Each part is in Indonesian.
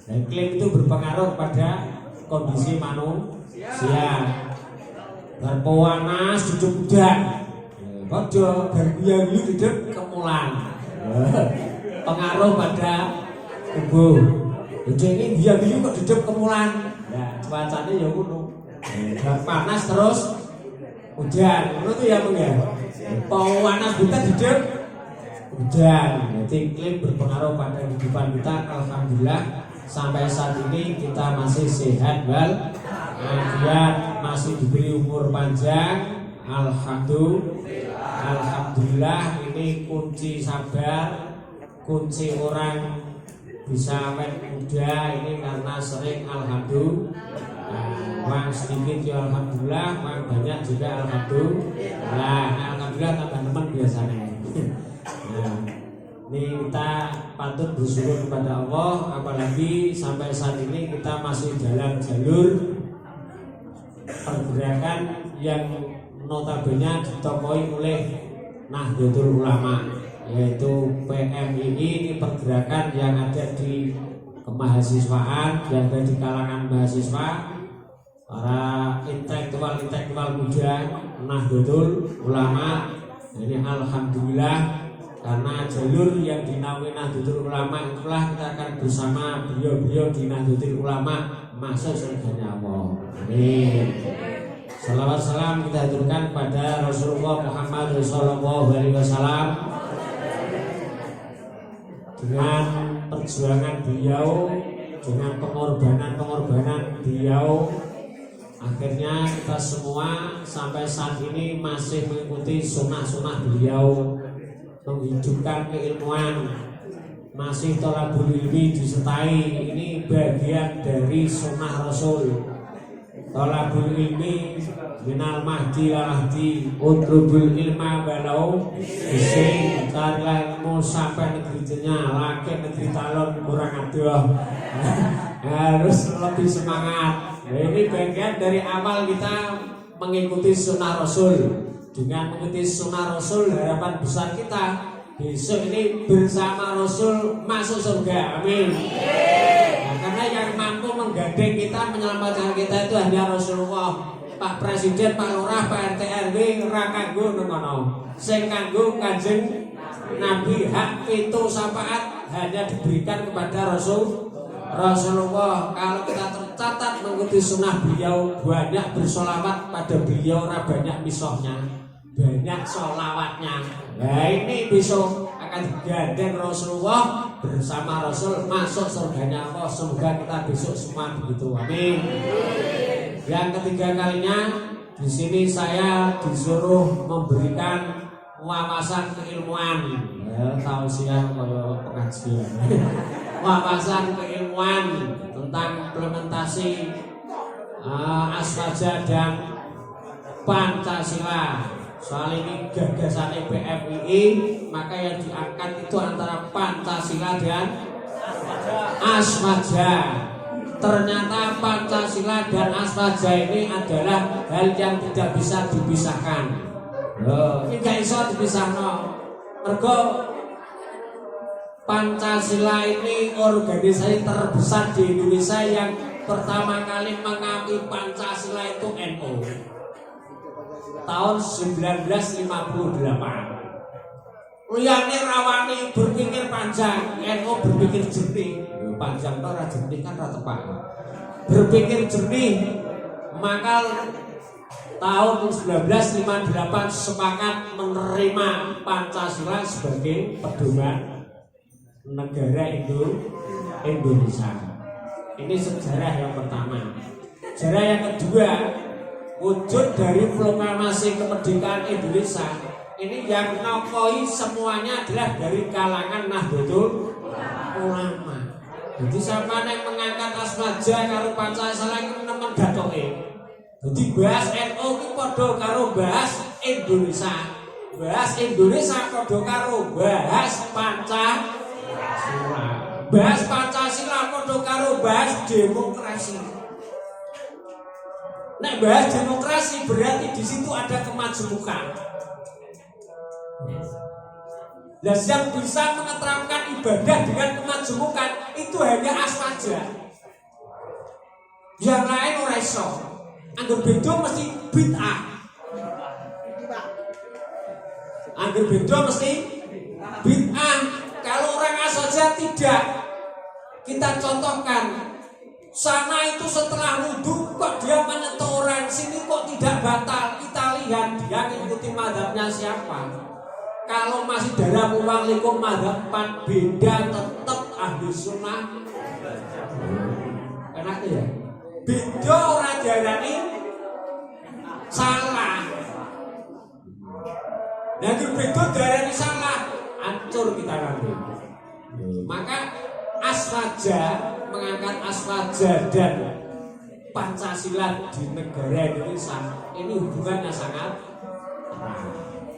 Dan iklim itu berpengaruh pada kondisi manusia. Berpanas duduk udan, bodoh berguyu duduk kemulan. Pengaruh pada tubuh. Jadi biar-biar kok duduk kemulan. Ya, cuacanya ya ngono. Panas terus hujan. Ngono tuh ya, Bang ya. Panas buta duduk hujan. Jadi iklim berpengaruh pada kehidupan kita. Alhamdulillah sampai saat ini kita masih sehat walafiat, masih diberi umur panjang. Alhamdulillah ini kunci sabar, kunci orang bisa awet muda ini karena sering alhamdulillah. Uang sedikit ya alhamdulillah, uang banyak juga alhamdulillah. Alhamdulillah teman-teman biasanya. Nah, ini kita patut bersyukur kepada Allah, apalagi sampai saat ini kita masih dalam jalur pergerakan yang notabene ditopoi oleh Nahdlatul Ulama, yaitu PMII. Ini pergerakan yang ada di kemahasiswaan, yang ada di kalangan mahasiswa, para intelektual muda Nahdlatul Ulama. Ini alhamdulillah karena jalur yang dinaungi Nahdlatul Ulama itulah kita akan bersama beliau-beliau di Nahdlatul Ulama masuk surganya Allah. Amin. Salawat salam kita haturkan pada Rasulullah Muhammad SAW. Dengan perjuangan beliau, dengan pengorbanan beliau, akhirnya kita semua sampai saat ini masih mengikuti sunnah-sunnah beliau, menghidupkan keilmuan, masih thalabul ilmi disertai. Ini bagian dari sunnah Rasul. Thalabul ilmi minal mahdi lalahdi, utrubul ilma walau bising. Carilah ilmu sampai negeri Jenya, laki negeri Talon kurang aduh. Harus lebih semangat. Nah, ini bagian dari amal kita mengikuti sunnah Rasul. Dengan mengikuti sunnah Rasul, harapan besar kita besok ini bersama Rasul masuk surga. Amin. Nah, karena yang mampu menggandeng kita, menyelamatkan kita itu hanya Rasulullah. Pak Presiden, Pak Lurah, Pak RT RW ra kanggo ngono. Sing kanggo Kanjeng Nabi, hak itu syafaat hanya diberikan kepada Rasulullah. Kalau kita tercatat mengikuti sunnah beliau, banyak bersolawat pada beliau, banyak misohnya, banyak solawatnya. Nah ini besok akan digandeng Rasulullah bersama Rasul masuk surganya Allah. Semoga kita besok semua begitu. Amin. Yang ketiga kalinya di sini saya disuruh memberikan wawasan keilmuan. Tausiah kaya pengajian. Wawasan keilmuan tentang implementasi Aswaja dan Pancasila. Soal ini gagasannya PMII, maka yang diangkat itu antara Pancasila dan Aswaja. Ternyata Pancasila dan Aswaja ini adalah hal yang tidak bisa dipisahkan. Ini gak bisa dipisahkan. Mergo Pancasila ini organisasi terbesar di Indonesia yang pertama kali mengakui Pancasila itu NU. Tahun 1958. Liyane rawani berpikir panjang, NU berpikir jernih. Panjang ora jernih kan ora tepat. Berpikir jernih, maka tahun 1958 sepakat menerima Pancasila sebagai pedoman negara Indonesia. Ini sejarah yang pertama. Sejarah yang kedua, wujud dari proklamasi kemerdekaan Indonesia ini yang nokoi semuanya adalah dari kalangan Nahdlatul Ulama. Jadi siapa yang mengangkat Aswaja karo Pancasila itu nemen gatoke. Jadi bahas NU itu padha karo bahas Indonesia. Bahas Indonesia padha karo bahas Pancasila. Bahas Pancasila padha karo bahas demokrasi. Nek bahas demokrasi berarti di situ ada kemajemukan. Dan yang bisa mengeterapkan ibadah dengan kemajemukan itu hanya aswaja. Yang lain ora iso. Angger beda mesti bid'ah. Angger beda mesti bid'ah. Kalau orang aswaja tidak. Kita contohkan. Sana itu setelah wudhu kok dia menyentuh orang, sini kok tidak batal. Kita lihat dia mengikuti mazhabnya siapa. Kalau masih dalam ruang lingkup mazhab 4 beda, tetap ahli sunnah. Enak ya? Beda orang diarani salah. Nah itu beda diarani salah, hancur kita nanti. Maka aswaja, mengangkat aswaja dan Pancasila di negara Indonesia ini hubungannya sangat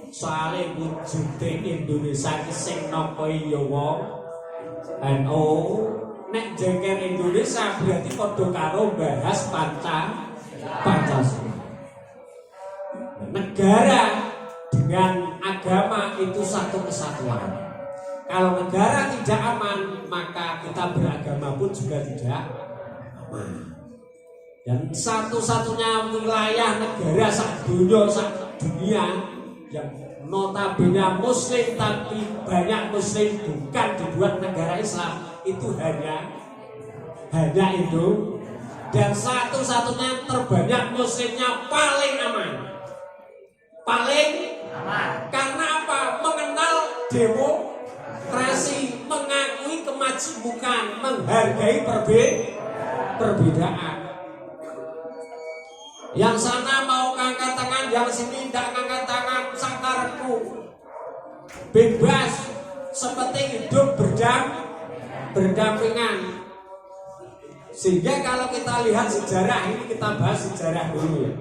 soalnya wujudnya Indonesia sing napa ya wong NU nek jengker Indonesia berarti padha karo bahas Pancasila. Negara dengan agama itu satu kesatuan. Kalau negara tidak aman, maka kita beragama pun juga tidak aman. Dan satu-satunya wilayah negara dunia yang notabene muslim tapi banyak muslim bukan dibuat negara Islam itu hanya Indo. Dan satu-satunya terbanyak muslimnya paling aman. Paling aman. Karena apa? Mengenal demokrasi, mengakui kemajemukan, menghargai perbedaan. Yang sana mau ngangkat tangan, yang sini tidak ngangkat tangan, sakarku bebas, seperti hidup berdampingan. Sehingga kalau kita lihat sejarah ini, kita bahas sejarah dulu ya.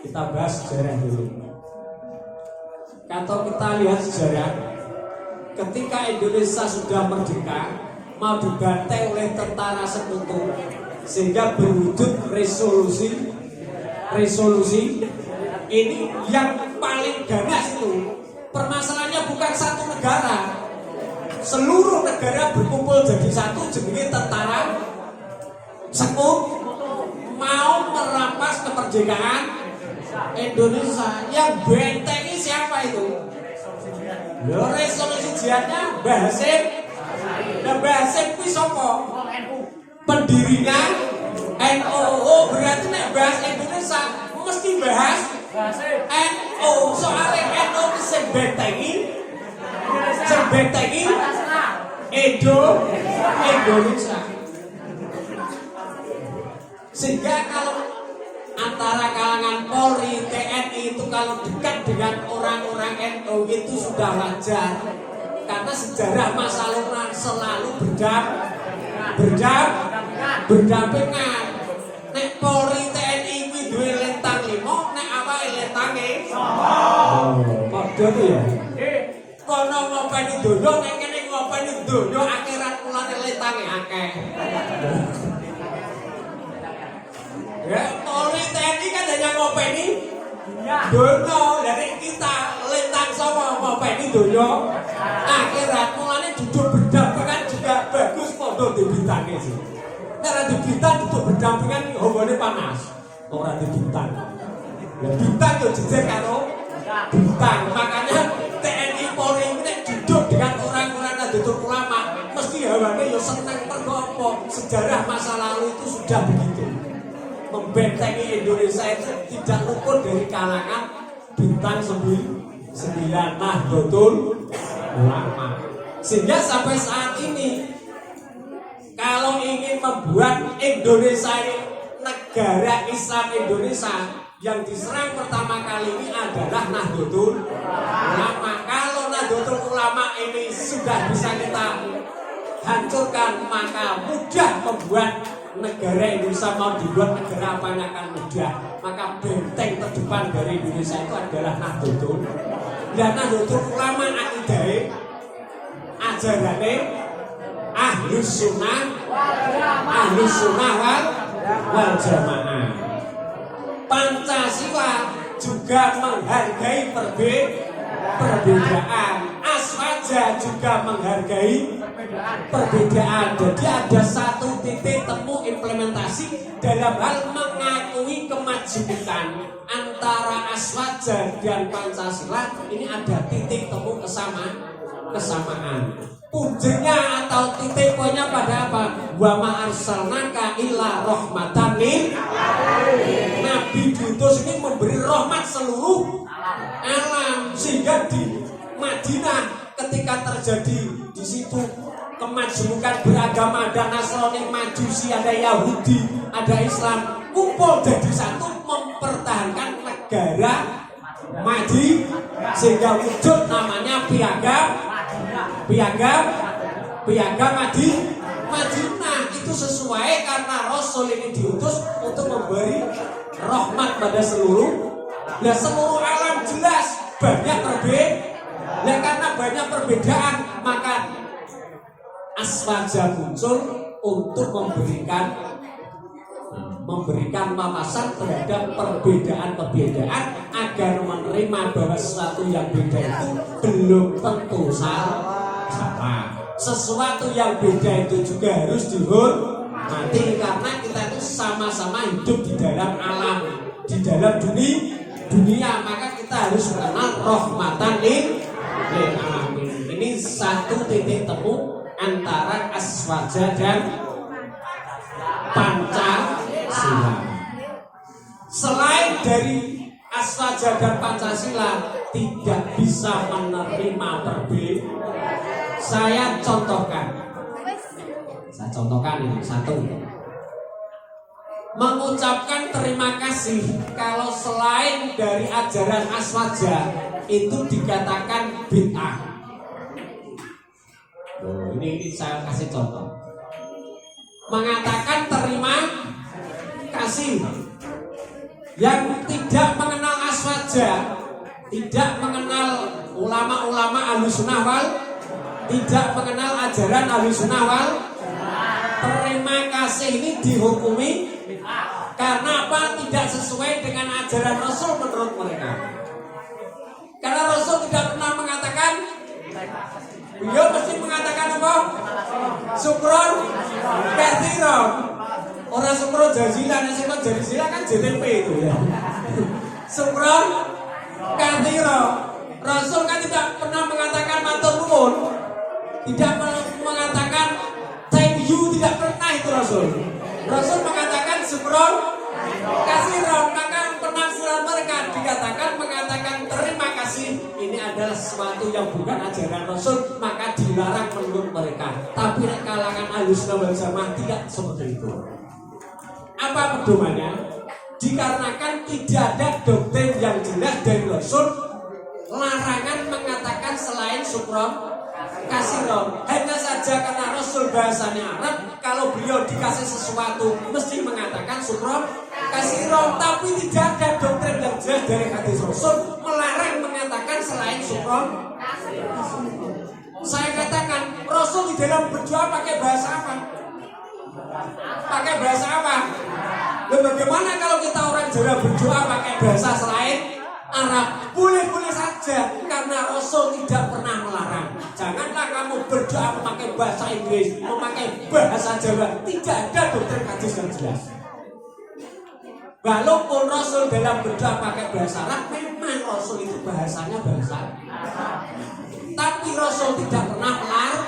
Kita bahas sejarah dulu. Kalau kita lihat sejarah, ketika Indonesia sudah merdeka, mau dibantai oleh tentara sekutu, sehingga berwujud resolusi ini yang paling ganas itu. Permasalahannya bukan satu negara, seluruh negara berkumpul jadi satu jenenge tentara sekutu mau merampas kemerdekaan Indonesia. Yang bentengi siapa itu? Resolusi jihadnya Mbah Hasyim. Nah Mbah Hasyim kuwi sapa? Pendirinya NU. Oh berarti nek bahas Indonesia mesti bahas NU. Soalnya NU sing bentengi Indonesia. Sehingga kalau antara kalangan Polri, TNI itu kalau dekat dengan orang-orang NU itu sudah wajar. Karena sejarah masa lalu selalu berdampingan. Nek Polri, TNI kuwi duwe lintang 5, nek awake lintange padha to ya. Kono ngopeni donya, nek kene ngopeni donya, akhirat mulane lintange akeh. Ya, Polri TNI kan hanya ngopeni donya, dari kita lintang sama ngopeni donya akhirat mulane duduk berdampingan juga bagus padha dibitange sih. Nek dibintang duduk berdampingan hongone panas. Ora dibintang. Ya bintang yo jejer karo bintang. Makanya TNI Polri nek duduk dengan orang-orang Nahdlatul Ulama mesti hawane yo seneng mergo apa? Sejarah masa lalu itu sudah begitu. Membentengi Indonesia itu tidak luput dari kalangan bintang 9 Nahdlatul Ulama. Sehingga sampai saat ini kalau ingin membuat Indonesia ini negara Islam Indonesia, yang diserang pertama kali ini adalah Nahdlatul Ulama. Kalau Nahdlatul Ulama ini sudah bisa kita hancurkan, maka mudah membuat negara Indonesia. Mau dibuat negara apa yang akan mudah. Maka benteng terdepan dari Indonesia itu adalah Nahdlatul. Dan Nahdlatul Ulama akidahnya, ajarannya Ahlus Sunnah wal Jamaah. Pancasila juga menghargai perbedaan. aswaja juga menghargai perbedaan. Jadi ada satu titik temu implementasi dalam hal mengakui kemajemukan antara aswaja dan Pancasila. Ini ada titik temu kesamaan. Punjenya atau titik poinnya pada apa? Wa ma arsalnaka illa rahmatan lil alamin. Nabi diutus ini memberi rahmat seluruh alam, sehingga di Madinah ketika terjadi di situ kemajemukan beragama, ada Nasrani, Majusi, ada Yahudi, ada Islam, kumpul jadi satu mempertahankan negara Madinah, sehingga wujud namanya piagam Madinah. Itu sesuai karena Rasul ini diutus untuk memberi rahmat pada seluruh alam. Jelas banyak perbedaan, karena banyak perbedaan maka aswaja muncul untuk memberikan wawasan terhadap perbedaan agar menerima bahwa sesuatu yang beda itu belum tentu salah. Sesuatu yang beda itu juga harus dihormati karena kita itu sama-sama hidup di dalam alam, di dalam dunia, maka kita harus mengenal rahmatan lil alamin. Ini satu titik temu antara aswaja dan Pancasila. Selain dari aswaja dan Pancasila tidak bisa menerima perbedaan. Saya contohkan ini satu. Mengucapkan terima kasih kalau selain dari ajaran aswaja itu dikatakan bid'ah. Ini saya kasih contoh. Mengatakan terima kasih yang tidak mengenal aswaja, tidak mengenal ulama-ulama Ahlussunnah wal, tidak mengenal ajaran Ahlussunnah wal, terima kasih ini dihukumi karena apa? Tidak sesuai dengan ajaran Rasul menurut mereka. Karena Rasul tidak pernah mengatakan, beliau mesti mengatakan apa? Syukron kathiron. Orang syukron jazilan, jazilan kan JTP itu ya. Syukron kathiron. Rasul kan tidak pernah mengatakan matur nuwun, tidak mengatakan thank you, tidak pernah itu Rasul. Rasul mengatakan syukron kathiron. Maka penafsiran mereka mengatakan terima kasih ini adalah sesuatu yang bukan ajaran Rasul, maka dilarang menurut mereka. Tapi kalangan Ahlussunnah wal Jamaah tidak seperti itu. Apa pedomannya? Dikarenakan tidak ada doktrin yang jelas dari Rasul larangan mengatakan selain syukron kasiron. Hanya saja karena Rasul bahasanya Arab, kalau beliau dikasih sesuatu mesti mengatakan syukron kasiron. Tapi tidak ada doktrin yang jelas dari hadis Rasul melarang mengatakan selain syukron kasiron. Saya katakan Rasul di dalam berdoa pakai bahasa apa? Pakai bahasa apa? Bagaimana kalau kita orang Jawa berdoa pakai bahasa selain Arab? Boleh-boleh saja karena Rasul tidak pernah melarang. Janganlah kamu berdoa memakai bahasa Inggris, memakai bahasa Jawa. Tidak ada doktrin hadis yang jelas. Walaupun Rasul dalam berdoa pakai bahasa Arab, memang Rasul itu bahasanya bahasa Arab. Tapi Rasul tidak pernah melarang.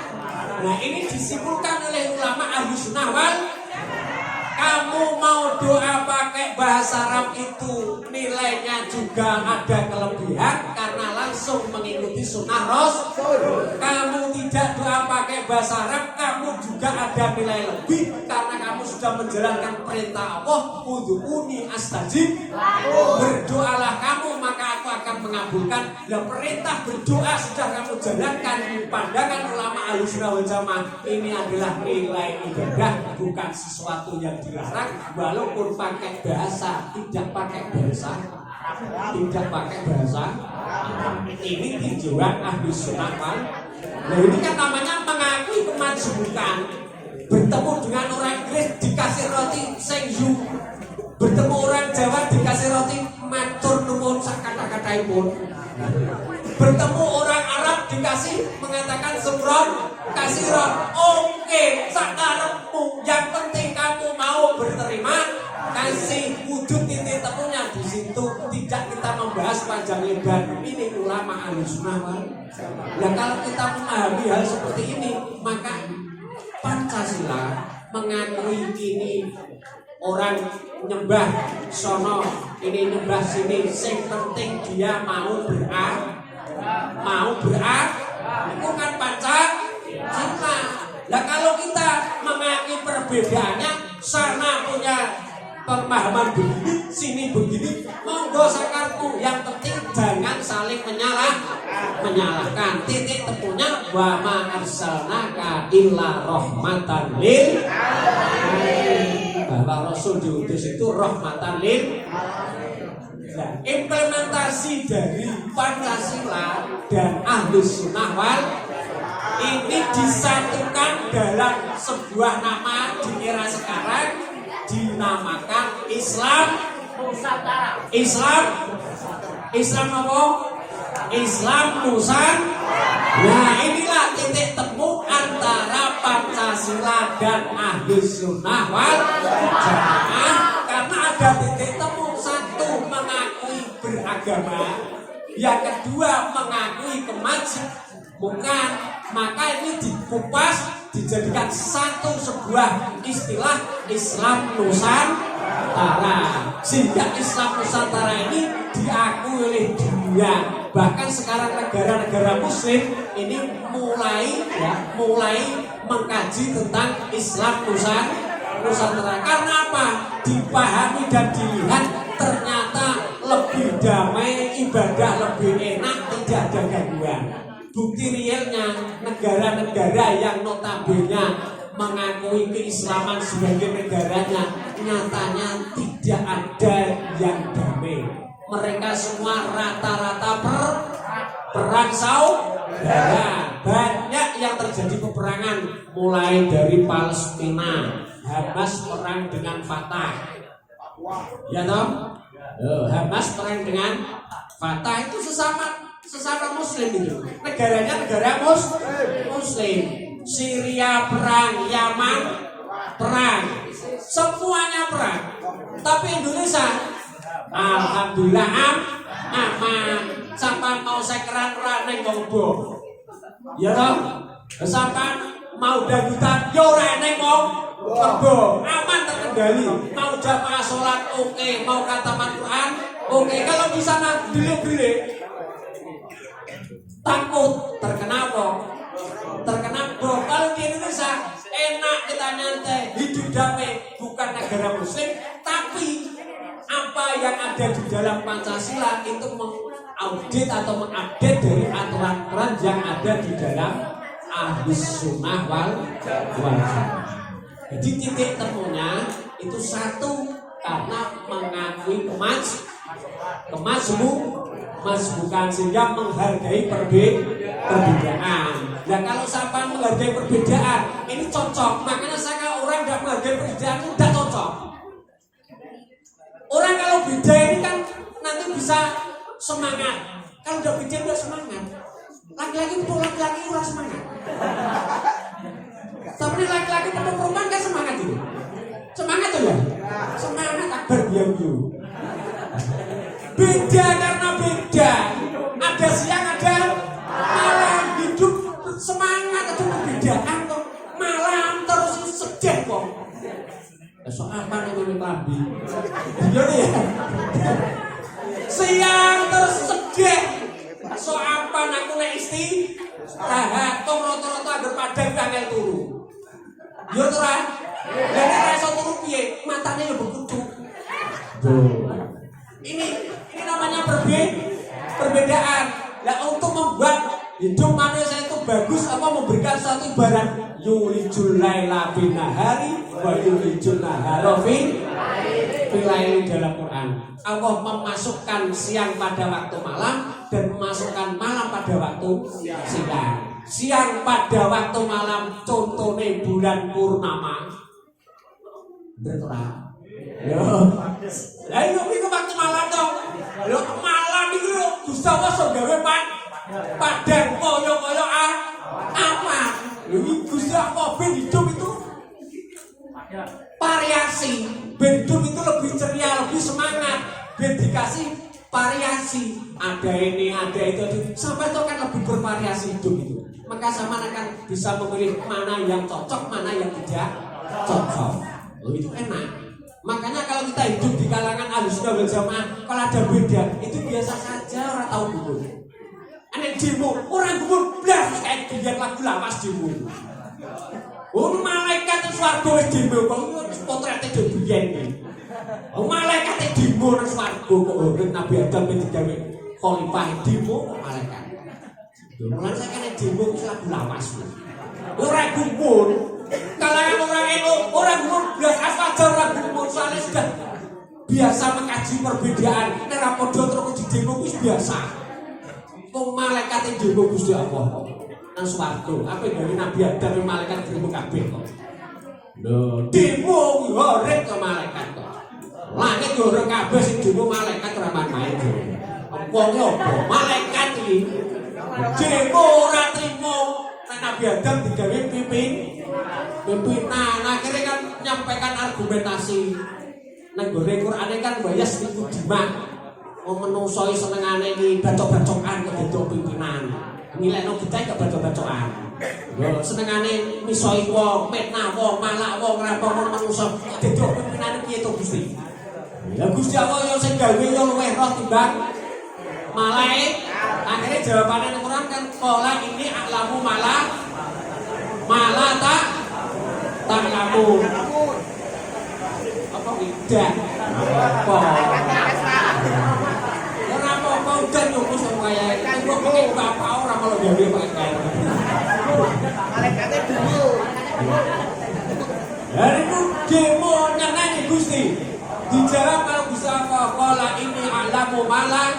Nah, ini disimpulkan oleh ulama Ahlussunnah wal. Kamu mau doa pakai bahasa Arab itu nilainya juga ada kelebihan karena langsung mengikuti sunnah Rasul. Kamu tidak doa pakai bahasa Arab, kamu juga ada nilai lebih karena kamu sudah menjalankan perintah Allah, ud'uni astajib. Berdoalah kamu maka aku akan mengabulkan. Dan perintah berdoa sudah kamu jalankan. Pandangan ulama Ahlussunnah wal Jamaah ini adalah nilai ibadah, bukan sesuatu yang dilarang. Walaupun pakai bahasa, tidak pakai bahasa, ini tujuan Ahlussunnah wal. Nah, ini kan namanya mengakui kemajemukan. Bertemu dengan orang Inggris dikasih roti sengyu, bertemu orang Jawa dikasih roti matur nuwun sak kata-kataipun, bertemu orang Arab dikasih mengatakan semron kasiron. Oke, sakarepmu, yang penting kamu mau berterima kasih. Wujud titik temunya di situ. Tidak kita membahas panjang lebar. Ini ulama Ahlussunnah wal Jamaah. Ya kalau kita memahami hal seperti ini, maka Pancasila mengakui ini orang nyembah sono, ini nyembah sini. Yang penting dia mau itu kan Pancasila. Nah kalau kita mengakui perbedaannya, sana punya pemahaman begini, sini begini, monggo sakarku. Yang penting jangan saling menyalahkan. Titik temunya wa ma arsalnaka illa rahmatan lil alamin. Bahwa Rasul diutus itu rahmatan lil alamin. Nah, implementasi dari Pancasila dan Ahlussunnah wal ini disatukan dalam sebuah nama di era sekarang, dinamakan Islam Nusantara. Islam apa? Islam Nusantara. Nah, inilah titik temu antara Pancasila dan Ahlussunnah wal Jamaah. Karena ada titik temu, satu mengakui beragama, yang kedua mengakui kemajemukan. Maka ini dikupas, dijadikan satu sebuah istilah Islam Nusantara. Sehingga Islam Nusantara ini diakui oleh dunia. Bahkan sekarang negara-negara Muslim ini mulai mengkaji tentang Islam Nusantara. Karena apa? Dipahami dan dilihat ternyata lebih damai, ibadah lebih enak, tidak ada gangguan. Bukti realnya negara-negara yang notabene mengakui keislaman sebagai negaranya, nyatanya tidak ada yang damai. Mereka semua rata-rata perang saudara. Banyak yang terjadi peperangan, mulai dari Palestina, Hamas perang dengan Fatah, ya toh? Hamas perang dengan Fatah, itu sesama Muslim itu. Negaranya negara Muslim. Syria perang, Yaman perang, semuanya perang. Tapi Indonesia alhamdulillah aman. Sampai mau sekeran neng ngombo, ya toh? Sampai mau dangdutan yo neng ngombo, aman terkendali. Mau jamaah sholat oke, mau khataman Quran oke. Kalau bisa beli takut terkena apa? Terkena bom. Kalau di Indonesia enak kita nyantai, hidup damai, bukan negara Muslim, tapi apa yang ada di dalam Pancasila itu mengaudit atau mengupdate dari aturan-aturan yang ada di dalam Ahlussunnah wal Jamaah. Jadi titik temunya itu satu, karena mengakui kemajemukan, sehingga menghargai perbedaan. Nah kalau sampai menghargai perbedaan ini cocok. Makanya saya orang tidak menghargai perbedaan itu tidak cocok. Orang kalau beda ini kan nanti bisa semangat. Kalau udah beda udah semangat. Laki-laki untuk laki-laki udah semangat. Tapi laki-laki untuk perempuan kan semangat itu. Semangat tuh ya. Semangat akbar biang-biang. Beda karena beda. Ada siang ada malam. Hidup semangat itu perbedaan kok. Malam terus sedih kok. So apa nih lambi? Jadi ya. Siang terus sedih. So apa aku nek istirahat kok rata-rata agar padang tanggal turu. Yo to ra. Lah nek iso turu piye? Matane yo bekutu. Ini namanya perbedaan. Lah untuk membuat hidup manusia itu bagus, apa memberikan satu ibarat yulijul laila bin nahari wa yulijul nahara fil laili dalam Quran. Allah memasukkan siang pada waktu malam dan memasukkan malam pada waktu siang. Siang pada waktu malam contohnya bulan purnama. Betul. Yo. Lah itu waktu malam dong. Lho malam itu Gusti Allah gawe padang koyo-koyo apa? Ben hidup itu variasi. Ben hidup itu lebih ceria, lebih semangat. Ben dikasih variasi. Ada ini, ada itu. Sampai itu kan lebih bervariasi hidup itu. Maka sama akan bisa memilih mana yang cocok, mana yang tidak cocok. Oh, itu enak. Makanya kalau kita hidup di kalangan Ahlussunnah wal Jamaah, kalau ada beda, itu biasa saja, orang tahu dulu. Anak demo, orang gumun blas kayak biar lagu lawas demo. Oh, malaikat swarga wis demo kok potrete dhewe biyen. Oh, malaikat demo nang swarga kok urip Nabi Adam digawe khalifah demo kok malaikat. Mulane sakjane demo wis lagu lawas. Ora gumun. Kalangan orang itu, orang gumun blas asal orang gumun soalnya sudah biasa mengkaji perbedaan. Nek padha terus di demo wis biasa. Wong malaikat demo Gusti Allah nang swarga. Apa dari Nabi Adam malaikat demo kabeh kok. Lho, demo urip ke malaikat kok. Langit yo ora kabeh sing demo malaikat ora main. Wong yo malaikat iki. Demo ora trimo nek Nabi Adam digawe pimpinan. Akhirnya kan nyampaikan argumentasi. Nang gone Qur'ane kan bayas iku dimak. Wong menungso senengane iki bacok-bacokan kedaduk pimpinan. Nilekno kita gak bacok-bacokan. Lho senengane misoi wong, metnah wong, malak wong, rampung wong menungso kedaduk pimpinan piye to Gusti? Ya Gusti Allah yo sing gawe yo luwih roh timbang malaikat. Akhirnya jawabannya nang Quran kan qala ini a'lamu mala tak lamu. Apa tidak? Apa? Kau dan nyukus sama kaya itu gue pakai bapak orang kalau dia pakai malaikatnya dulu dari itu demo nyanyi Gusti dijawab kalau bisa apa kola ini alamu malah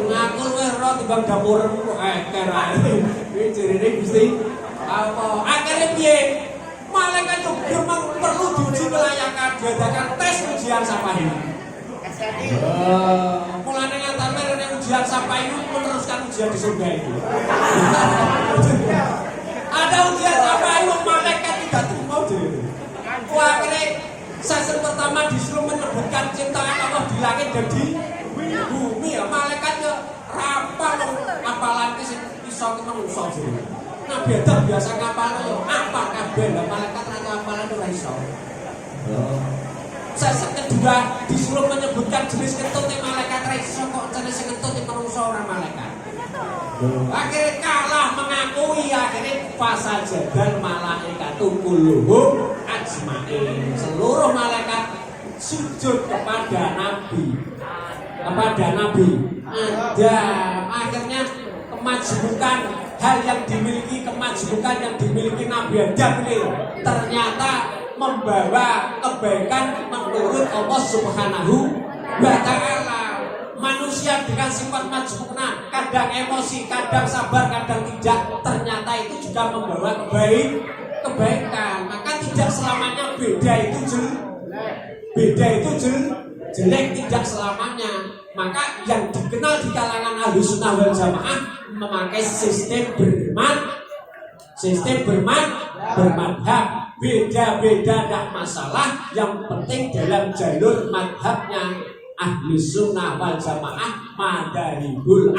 ngaku luwih roh timbang dapurmu kerai ini cerita Gusti apa akhirnya piye malaikat itu memang perlu diuji kelayakan diadakan tes ujian siapa ini mulanya ngantar ujian sampai itu meneruskan ujian di surga itu. Ada ujian sampai itu malaikat tidak terima diri. Akhirnya season pertama disuruh menyebutkan ciptaan Allah di langit dan di bumi. Malaikatnya rapal apalan itu bisa menusuk diri. Nabi Adam biasa ngapal apa kabel malaikat rata apalan itu iso. Season kedua disuruh menyebutkan jenis kentut yang malaikat raiso kok jenis kentut yang menungso orang malaikat. Akhirnya kalah mengakui akhirnya fasaja dan malaikat kulluhum ajmain. Seluruh malaikat sujud kepada Nabi. Ada akhirnya kemajemukan hal yang dimiliki kemajemukan yang dimiliki Nabi Adam ini ternyata membawa kebaikan menurut Allah Subhanahu wa Ta'ala. Manusia dengan sifat majmukna, kadang emosi, kadang sabar, kadang tidak, ternyata itu juga membawa kebaikan. Maka tidak selamanya beda itu jelek, tidak selamanya. Maka yang dikenal di kalangan Ahlussunnah wal Jamaah memakai sistem bermadhab. Beda-beda tidak masalah, yang penting dalam jalur madhabnya Ahlussunnah wal Jamaah madhabul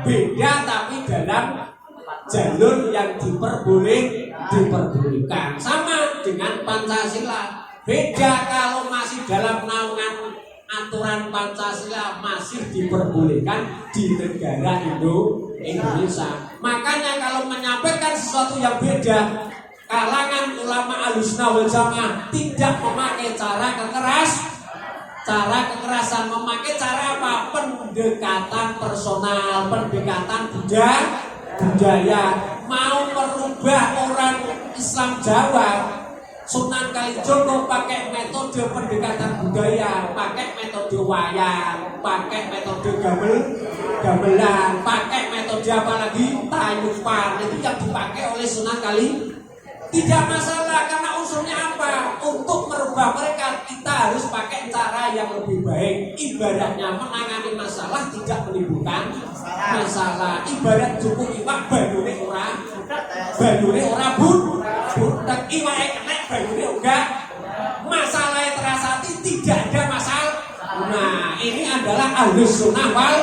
beda tapi dalam jalur yang diperbolehkan. Sama dengan Pancasila, beda kalau masih dalam naungan aturan Pancasila masih diperbolehkan di negara Indonesia. Makanya kalau menyampaikan sesuatu yang beda, kalangan ulama Ahlussunnah wal Jamaah tidak memakai cara kekerasan, memakai cara apa? Pendekatan personal, pendekatan budaya. Mau merubah orang Islam Jawa, Sunan Kalijogo pakai metode pendekatan budaya, pakai metode wayang, pakai metode gamelan, pakai metode apa lagi? Tayupan. Itu yang dipakai oleh Sunan Kalijogo. Tidak masalah karena unsurnya apa? Untuk merubah mereka kita harus pakai cara yang lebih baik. Ibaratnya menangani masalah tidak menimbulkan masalah. Ibarat cukup iwak bandune ora banyune ora butek, iwake kenek banyune uga. Masalahnya terasati tidak ada masalah. Nah, ini adalah Ahlus Sunnah wal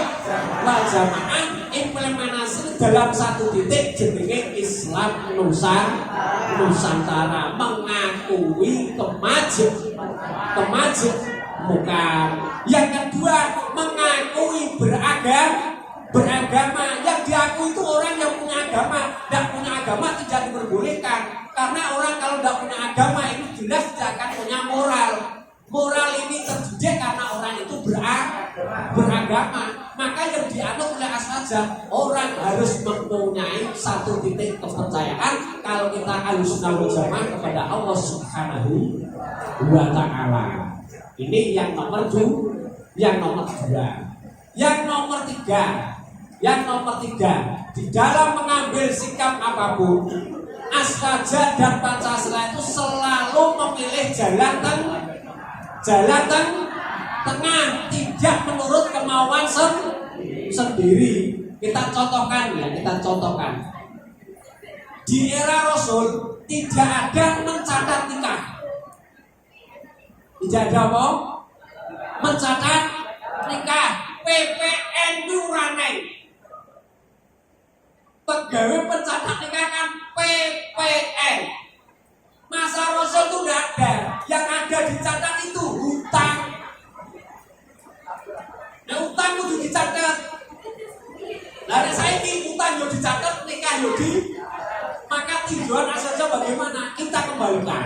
Jamaah implementasi dalam satu titik jenenge Islam Nusantara mengakui kemajemukan. Yang kedua, mengakui beragama. Yang diakui itu orang yang punya agama. Tidak punya agama tidak diperbolehkan. Karena orang kalau tidak punya agama ini jelas tidak akan punya moral. Moral ini terdidik karena orang itu beragama. Maka yang dianut oleh Aswaja, orang harus mempunyai satu titik kepercayaan kalau kita Ahlussunnah wal Jamaah kepada Allah Subhanahu wa Ta'ala. Ini yang nomor 2. Yang nomor 2. Yang nomor 3, di dalam mengambil sikap apapun, Aswaja dan Pancasila itu selalu memilih jalan tengah, tidak menurut kemauan sendiri. Kita contohkan. Di era Rasul tidak ada mencatat nikah. Tidak ada apa? Mencatat nikah. PPN Nuranai. Pegawai pencatat nikah kan PPN. Masa Rasul itu tidak ada. Yang ada dicatat itu hutang. Nah, hutang itu dicatat. Lalu saya ini hutang yang dicatat, nikah yang maka tujuan Aswaja bagaimana? Kita kembalikan.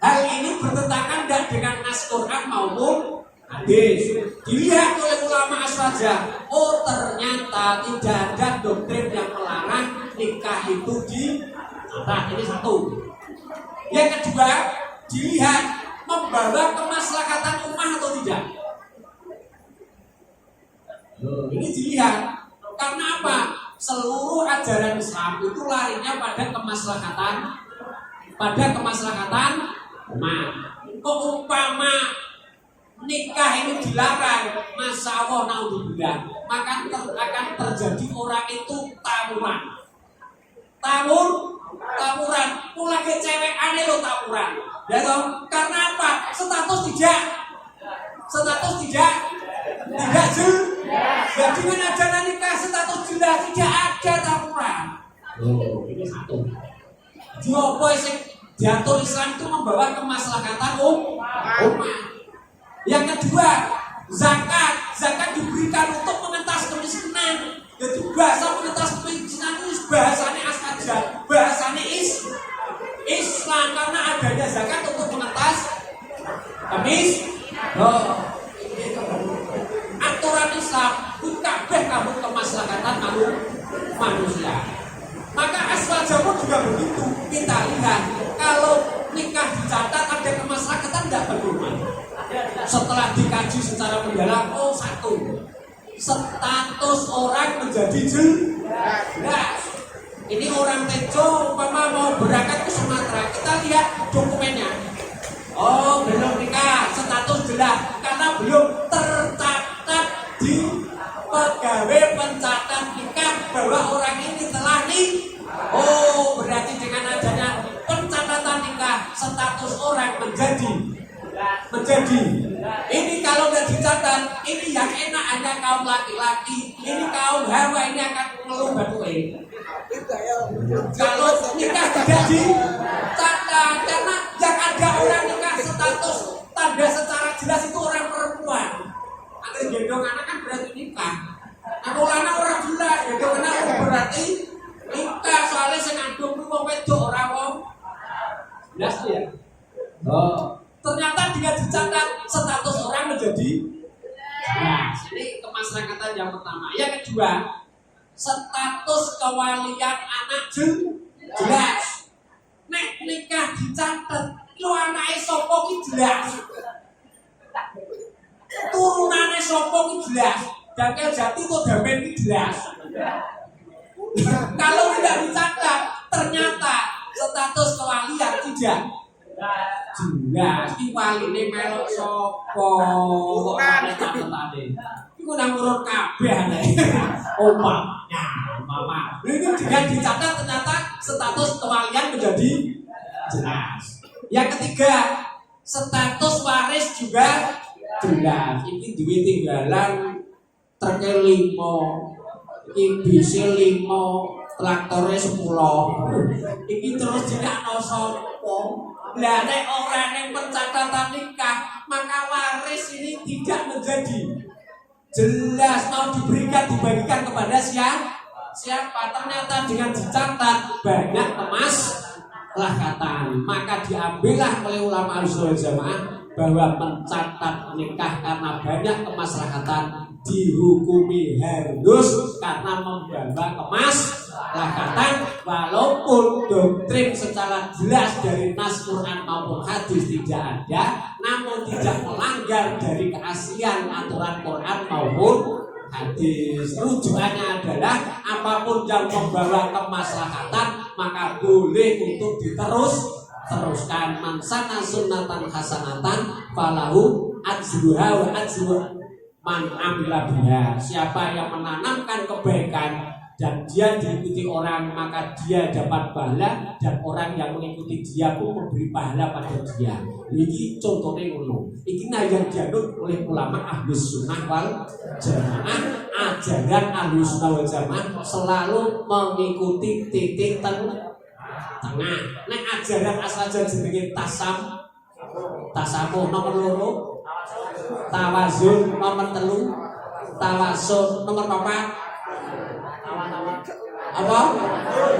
Hal ini bertentangan dengan nas Quran maupun hadis. Dilihat oleh ulama Aswaja, oh ternyata tidak ada doktrin yang melarang nikah itu dicatat. Ini satu. Yang kedua, dilihat membawa kemaslahatan ummah atau tidak. Ini dilihat. Karena apa? Seluruh ajaran Islam itu larinya pada kemaslahatan ummah. Kok umpama nikah ini dilarang, masya Allah naudzubillah, maka akan terjadi orang itu tawuran, mulai cewek aneh lo tawuran, ya toh? Karena apa? Status tidak jelas. Jadi dengan ajaran nikah status jelas tidak ada tawuran. Ini satu. Diopo sing diatur Islam itu membawa kemaslahatan ummah. Yang kedua, zakat diberikan untuk mengentas kemiskinan. Jadi bahasa mengentas kemiskinan itu bahasanya Aswaja, bahasanya Islam, karena adanya zakat untuk mengentas aturan Islam kabeh kamu kemaslahatan manusia. Maka Aswaja pun juga begitu. Kita lihat kalau nikah dicatat ada kemaslahatan tidak bagaimana? Setelah dikaji secara mendalam, oh satu, status orang menjadi jelas. Ini orang Tejo umpama mau berangkat ke Sumatera, kita lihat dokumennya. Oh belum nikah, status jelas karena belum tercatat di pegawai pencatat nikah bahwa orang ini telah nikah. Oh berarti dengan adanya pencatatan nikah, status orang menjadi. Ini kalau udah dicatat, ini yang enak hanya kaum laki-laki, ini kaum hawa ini akan mengeluh batuin. Kalau nikah tidak dicatat, karena yang ada orang nikah status tanda secara jelas itu orang perempuan. Akhirnya gendong anak kan berarti nikah. Kalau anak orang jelas, gendong anak berarti nikah. Soalnya senandung itu mau wedok orang wong. Jelas ya. Oh. Ternyata dengan dicatat status orang menjadi jelas. Ini kemaslahatan yang pertama. Yang kedua, status kewalian anak jelas. Nek nikah dicatat, lu anake sapa ki jelas. Turunane sapa ki jelas. Dakel jati kok damen ki jelas. Kalau tidak dicatat, ternyata status kewalian tidak jelas. Iki waline melok sapa? Kok ana catetane. Iku nang urut kabeh nek. Omah. Nah, apa-apa. Ini dengan dicatat ternyata status kewalian menjadi jelas. Yang ketiga, status waris juga jelas. Ini duwe tinggalan treke 5, iki bise 5, traktore 10. Iki terus dinakno sapa? Lah nek ora ning pencatatan nikah, maka waris ini tidak menjadi jelas mau diberikan dibagikan kepada siapa. Ternyata dengan dicatat banyak kemaslahatan, maka diambillah oleh ulama Ahlussunnah wal Jamaah bahwa mencatat nikah karena banyak kemaslahatan dihukumi harus karena membawa kemaslahatan, walaupun doktrin secara jelas dari nas Quran maupun hadis tidak ada, namun tidak melanggar dari keaslian aturan Quran maupun hadis. Rujukannya adalah apapun yang membawa kemaslahatan maka boleh untuk diteruskan. Man sana sunnatan hasanatan falahu ajruha wa ajru man amila biha. Siapa yang menanamkan kebaikan dan dia diikuti orang, maka dia dapat pahala, dan orang yang mengikuti dia pun memberi pahala pada dia. Ini contohnya ngono. Iki yang dianut oleh ulama Ahlussunnah wal Jamaah. Ajaran Ahlussunnah wal Jamaah selalu mengikuti titik tengah. Nek ajaran asaja jenenge tasamuh nomor 2, tawazun nomor 3, tawasul nomor 4, apa?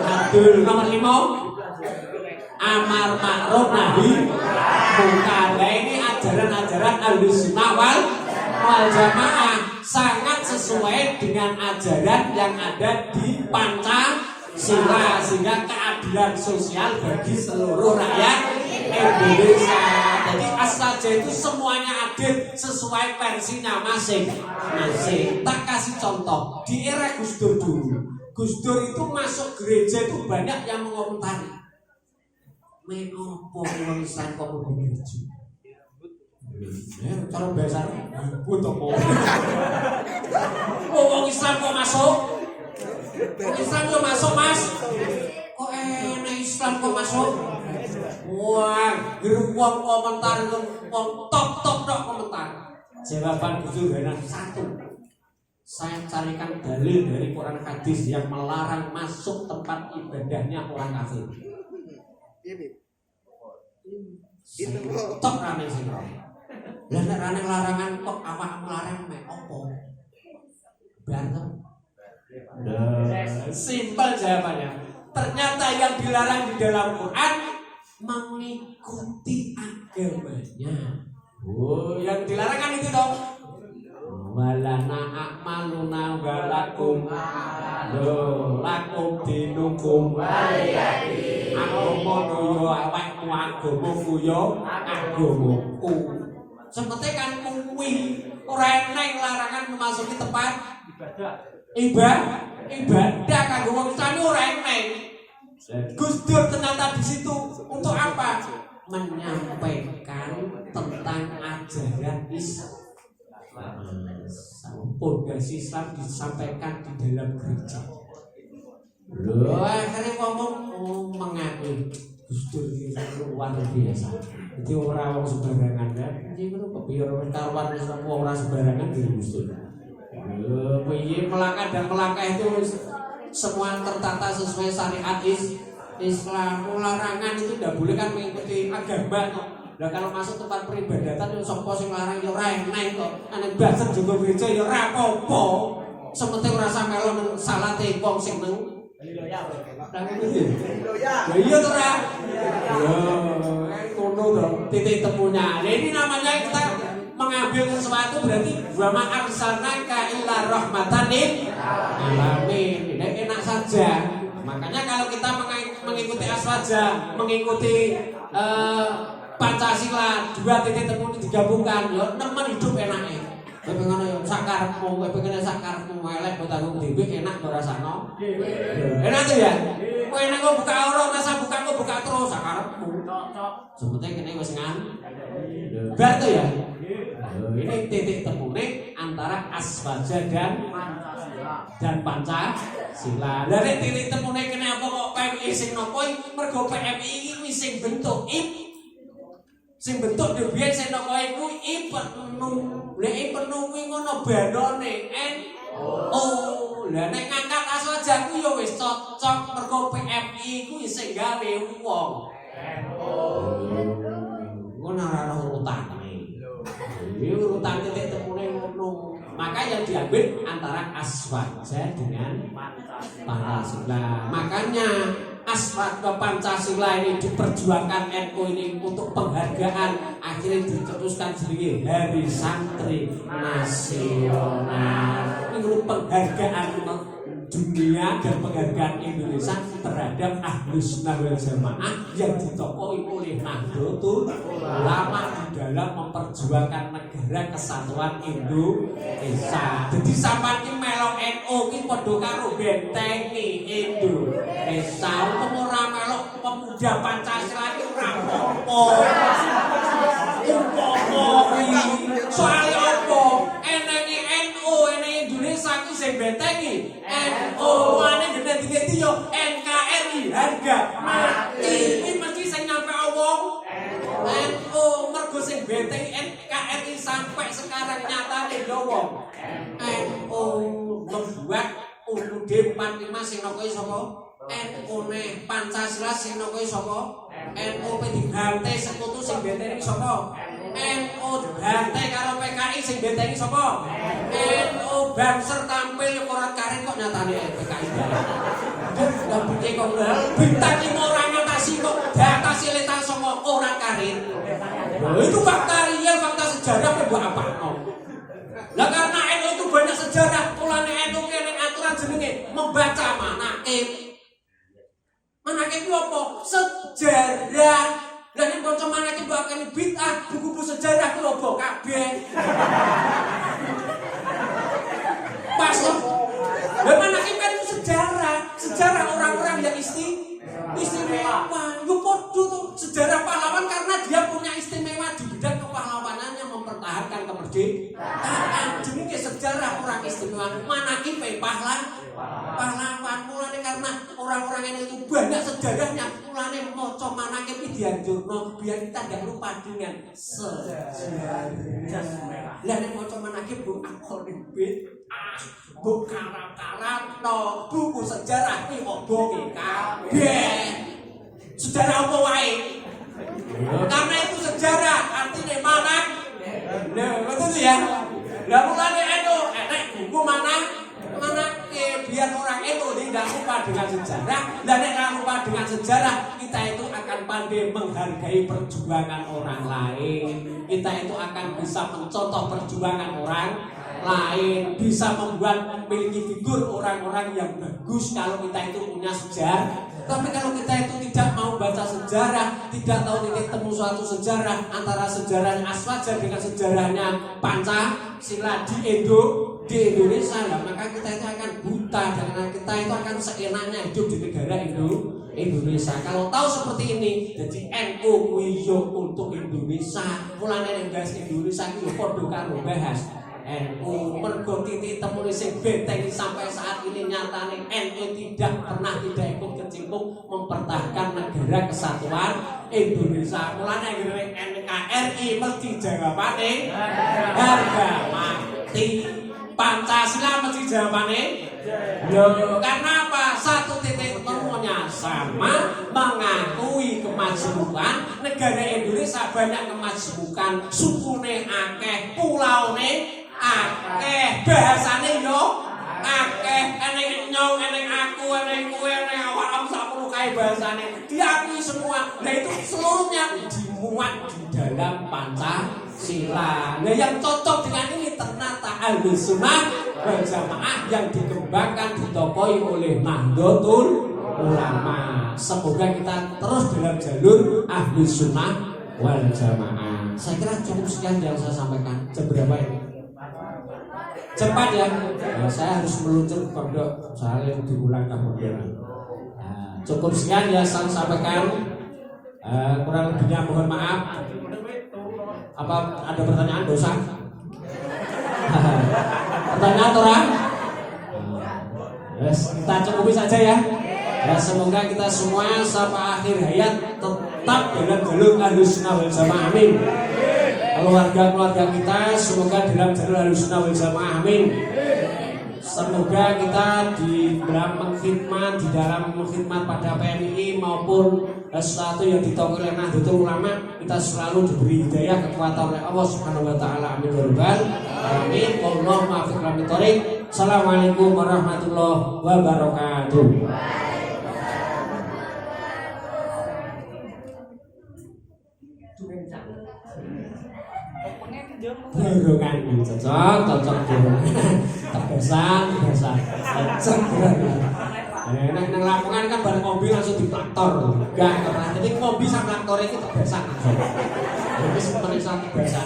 Adul nomor 5, amar ma'ruf nahi munkar. Ini ajaran-ajaran Ahlussunnah wal Jamaah sangat sesuai dengan ajaran yang ada di Pancasila, sehingga keadilan sosial bagi seluruh rakyat Indonesia. Jadi as-saja itu semuanya adil sesuai versinya masing-masing. Tak kasih contoh di era Gus Dur dulu. Gus Dur itu masuk gereja itu banyak yang mengomentari. Menopo wong Islam kok mlebu gereja? Kalau bahasa ibu to kok. Wong Islam kok masuk? Wong Islam kok masuk, Mas? Kok enak Islam kok masuk? Wah, geruang komentar itu top dok komentar. Jawaban Gus Dur hanya satu. Saya carikan dalil dari Quran hadis yang melarang masuk tempat ibadahnya orang kafir. Tok rame sing ora. Lah nek rane larangan kok awakmu larang mek opo? Berantem. Simpel jawabannya. Ternyata yang dilarang di dalam Quran mengikuti agamanya. Oh, yang dilarang kan itu dong. Walana a'maluna walakum lakum dinukum waliyadi. Agama yo awakmu, agamaku yo agamaku. Seperti kan kuwi ora enek larangan memasuki tempat ibadah kanggo wong Islam ora enek. Gus Dur ternyata di situ untuk apa? Menyampaikan tentang ajaran Islam. Pondasi Islam disampaikan di dalam gereja. Loh, akhirnya ngomong mengaku Gus Dur itu luar biasa. Jadi orang sembarangan kan? Jadi itu kebiar kawan orang sembarangan di Gus Dur. Piye melangkah dan melangkah itu semua tertata sesuai syariat Islam. Larangan itu tidak boleh kan mengikuti agama. Lah kalau masuk tempat peribadatan yo sapa sing larang yo ora enek kok. Nek baset juga gereja yo ora apa-apa. Sementing ora sampe melu salate wong sing nang loya. Lah iya to ora? Yo, ngono to titik temunya. Ini namanya kita mengambil sesuatu berarti wa ma arsalnaka illa rahmatan lil alamin. Ini enak saja. Makanya kalau kita mengikuti aswaja, mengikuti Pancasila, dua titik temu digabungkan, yo nemen hidup enake. Kowe pengen yo sakarepmu, kowe pengen sakarepmu elek mbok tanggung dhewe enak mbok rasano. Enak tuh ya? Kowe enak kok buka ora, masa buka kok buka terus sakarepmu. Cocok. Sementing kene wis ngan. Bar tuh ya? Ini titik temune antara aswaja dan Pancasila. Lah nek titik temune kene apa kok PMI sing napa mergo PMI iki wis sing bentuk sing bentuk dhewe sing napa iku IPENU. Lha IPENU kuwi ngono bandone lah nek ngangkat aswaja ku ya wis cocok mergo PMI ku sing gawe wong ngono ora urutane. Iki urutan titik temune ngono. Maka yang diambil antara aswaja dengan Pancasila. Makanya aswaja Pancasila ini diperjuangkan NU ini untuk penghargaan. Akhirnya dicetuskan sebagai Hari Santri Nasional. Ini penghargaan dunia dan penghargaan Indonesia terhadap Ahlus Sunnah wal Jamaah yang ditokoi oleh Nahdlatul Ulama di dalam memperjuangkan negara kesatuan Indonesia. Jadi sampeyan ki melok NU ki padha karo bentengi Indonesia. Untuk ora melok pemuda Pancasila ki ora apa-apa. Soale apa? Enenge NU, enenge Indonesia ki sing bentengi NU ane gede-gede yo NKRI harga mati. Iki mesti sing nyampe wong NU mergo sing bentengi NKRI sampai sekarang nyatane yo wong NU membuat UUD 45 sing nokoi sapa? NU ne Pancasila sing nokoi sapa? NU P3T sekutu sing bentengi sapa? NU Hante karo PKI sing bentengi sapa? NU Banser tampil koran karet kok nyatane PKI. Lah piye kok bintang 5 orang ngatasi kok data siletan sama orang karet. Itu fakta real, fakta sejarah mbok apakno. Lah karena NU itu banyak sejarah, mulane NU kene aturan jenenge membaca manaqib. Manaqib itu apa? Sejarah. Lah nek kanca manaqib mbok akeni bid'ah, buku-buku sejarah ku opo kabeh. Pas loh. Lah manaqib kan itu sejarah orang-orang yang istimewa. Yo padha tuh sejarah pahlawan karena dia punya istimewa di bidang kepahlawanannya mempertahankan kemerdekaan. Jenenge sejarah orang istimewa. Manaqib pahlawan mulane karena orang-orang itu banyak sejarahnya. Mulane maca manaqib iki dianjurno biar kita enggak lupa dengan sejarah. Lah nek maca manaqib bu akon bid'ah, bu karam-karam no buku sejarah iki omonge kabeh. Sejarah apa wae? Karena itu sejarah artinya mana? Nah, betul ya. Lah mulane NU enek buku mana biar orang itu tidak lupa dengan sejarah. Dan nek lupa dengan sejarah, kita itu akan pandai menghargai perjuangan orang lain. Kita itu akan bisa mencontoh perjuangan orang lain, bisa membuat memiliki figur orang-orang yang bagus kalau kita itu punya sejarah. Tapi kalau kita itu tidak mau baca sejarah, tidak tahu titik temu suatu sejarah antara sejarahnya aswaja dengan sejarahnya Pancasila di Indonesia, lah, maka kita itu akan buta dan kita itu akan seenaknya hidup di negara Indonesia. Kalau tahu seperti ini, jadi NU kuwi yo untuk Indonesia. Mulane nek bahas Indonesia iki yo padha karo bahas NU. Mergo titik temune sing benteng sampai saat ini nyatane NU tidak ikut kecimpung mempertahankan negara kesatuan Indonesia. Mulane NKRI mesti jawabane harga mati. Pancasila mesti jawabane karena apa? Satu titik temunya sama, mengakui kemajuan negara Indonesia, banyak kemajuan, sukune akeh, pulaune akeh, bahasane yo akeh, eneng nyong, eneng aku, eneng kowe, eneng awakmu sakmono kae bahasane diakui semua. Nah itu seluruhnya dimuat di dalam Pancasila. Nah yang cocok dengan ini ternyata Ahlus Sunnah wal Jamaah yang dikembangkan ditokoi oleh Nahdlatul Ulama. Semoga kita terus dalam jalur Ahlus Sunnah wal Jamaah. Saya kira cukup sekian yang saya sampaikan. Jam berapa ini? Cepat ya. Saya harus meluncur ke pondok, saya diulang kemudian. Cukup sekian ya saya sampaikan. Kurang lebihnya mohon maaf. Apa ada pertanyaan dosa? Pertanyaan orang? Yes, kita cukupi saja ya. Ya semoga kita semua sampai akhir hayat tetap dalam jalur Ahlussunnah wal Jamaah. Amin. Keluarga-keluarga kita semoga dalam jalur Ahlussunnah wal Jamaah. Amin. Semoga kita di dalam mengkhidmat pada PMI maupun sesuatu yang ditolong oleh Nahdlatul Ulama, kita selalu diberi hidayah kekuatan oleh Allah Subhanahu wa taala. Amin ya rabbal alamin. Wallahu muwaffiq ila thoriq. Assalamualaikum warahmatullahi wabarakatuh. Dorongan cocok tebesan cocok. Nang Lamongan kan bareng mobil langsung diplaktor. Enggak pernah. Jadi mobil sama plaktor itu tebesan langsung. Jadi seperti tebesan.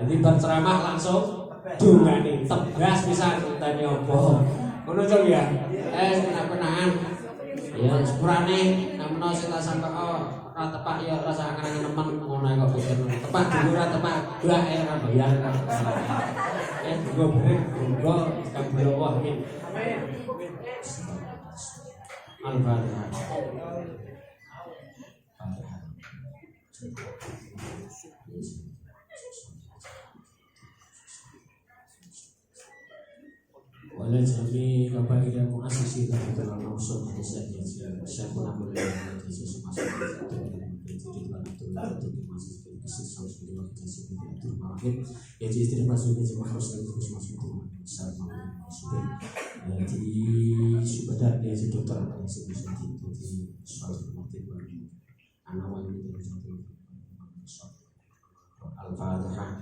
Jadi berceramah langsung dongane tebas pisan tani opo. Ngono to ya. Penahan. Ya sepurane namene sing tak sampe ora tepak ya rasa angen-angen nemen ngono kok pikir. Tepak dulu ora tepak blak ora bayar. Go break, go kabeh wah iki. Al-Fatihah. Wala jami kabair muassisi dan langsung di sini saya pun ambil di sisi masuk ya jadi istri masuk di harus terus masuk jadi sudah dia si dokter jadi soal motif anak wanita itu Al-Fatihah.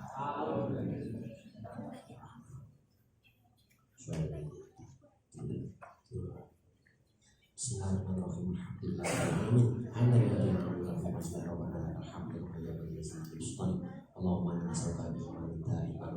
Bismillahirrahmanirrahim. Allahumma nas'aluka bi'ilmin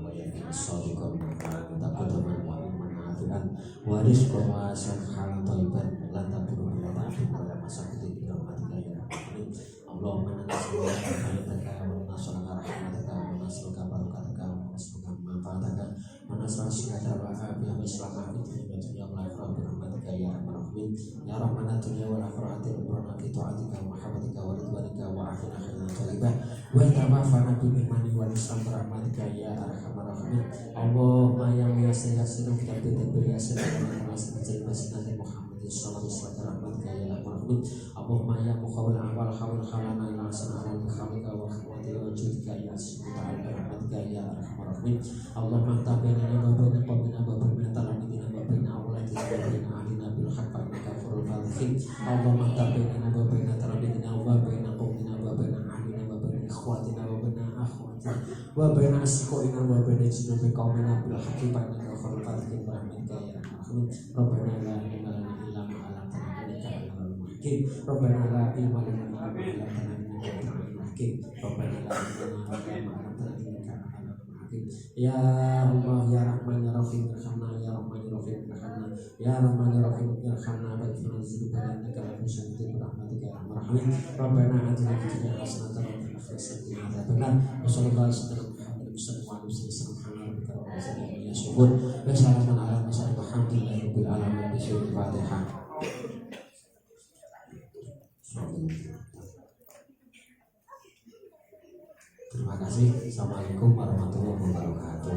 wa yaqinin shadiqan wa taqabbalan wa ilman nafi'an wa rizqan wasi'an halalan thayyiban la tadurru wa la ta'budu wa la masakin bi rahmatika ya rahim. Allahumma nas'aluka rahmataka wa nas'aluka rahmataka wa nas'aluka barakataka wa nas'aluka manfaataka wa nas'aluka sihhatan wa afiyatan wa salaman fid dunya wal akhirah bi rahmatika ya arhamar rahimin. Ya rahmanad dunya wal akhirati wa fi ta'atika wa mahabbatika wa ridwanika wa afina khairan thayyibah wa tawaffana bil imani wal islam bi rahmatika ya arhamar rahimin. Allahumma ya muyassir kita beri asal Nabi Muhammad sallallahu alaihi wasallam ya arhamar rahimin. Allahumma ya muqawwil awal hawal halana ila sanara bi khamika wa khawati wa judika ya subhana bi rahmatika ya arhamar rahimin. Allahumma tabaina wa baina qawmina wa baina talamina wa baina awladina wa baina ahlina bil haqq innaka furul fadhil. Allahumma tabaina wa baina talamina wa baina qawmina wa baina ahlina wa baina ikhwatina wa baina akhwatina wa baina asqaina wa baina junubi qawmina bil haqq innaka furul fadhil bi rahmatika ya arhamar rahimin. Rabbana la ilaha illa anta innaka antal hakim. Rabbana la ilaha illa anta innaka antal hakim. Rabbana la ilaha illa anta innaka antal hakim. Ya Allah ya Rahman ya Rahim irhamna ya Rahman ya Rahim irhamna ya Rahman ya Rahim irhamna wa ghfir lana innaka la tusyriku bi rahmatika ya arhamar rahimin. Rabbana atina fid dunya hasanatan wa fil akhirati hasanatan wa qina adzabannar. Sallallahu alaihi wasallam. Wassalamu ala mursalin walhamdulillahi rabbil alamin. Al-Fatihah. Terima kasih. Assalamualaikum warahmatullahi wabarakatuh.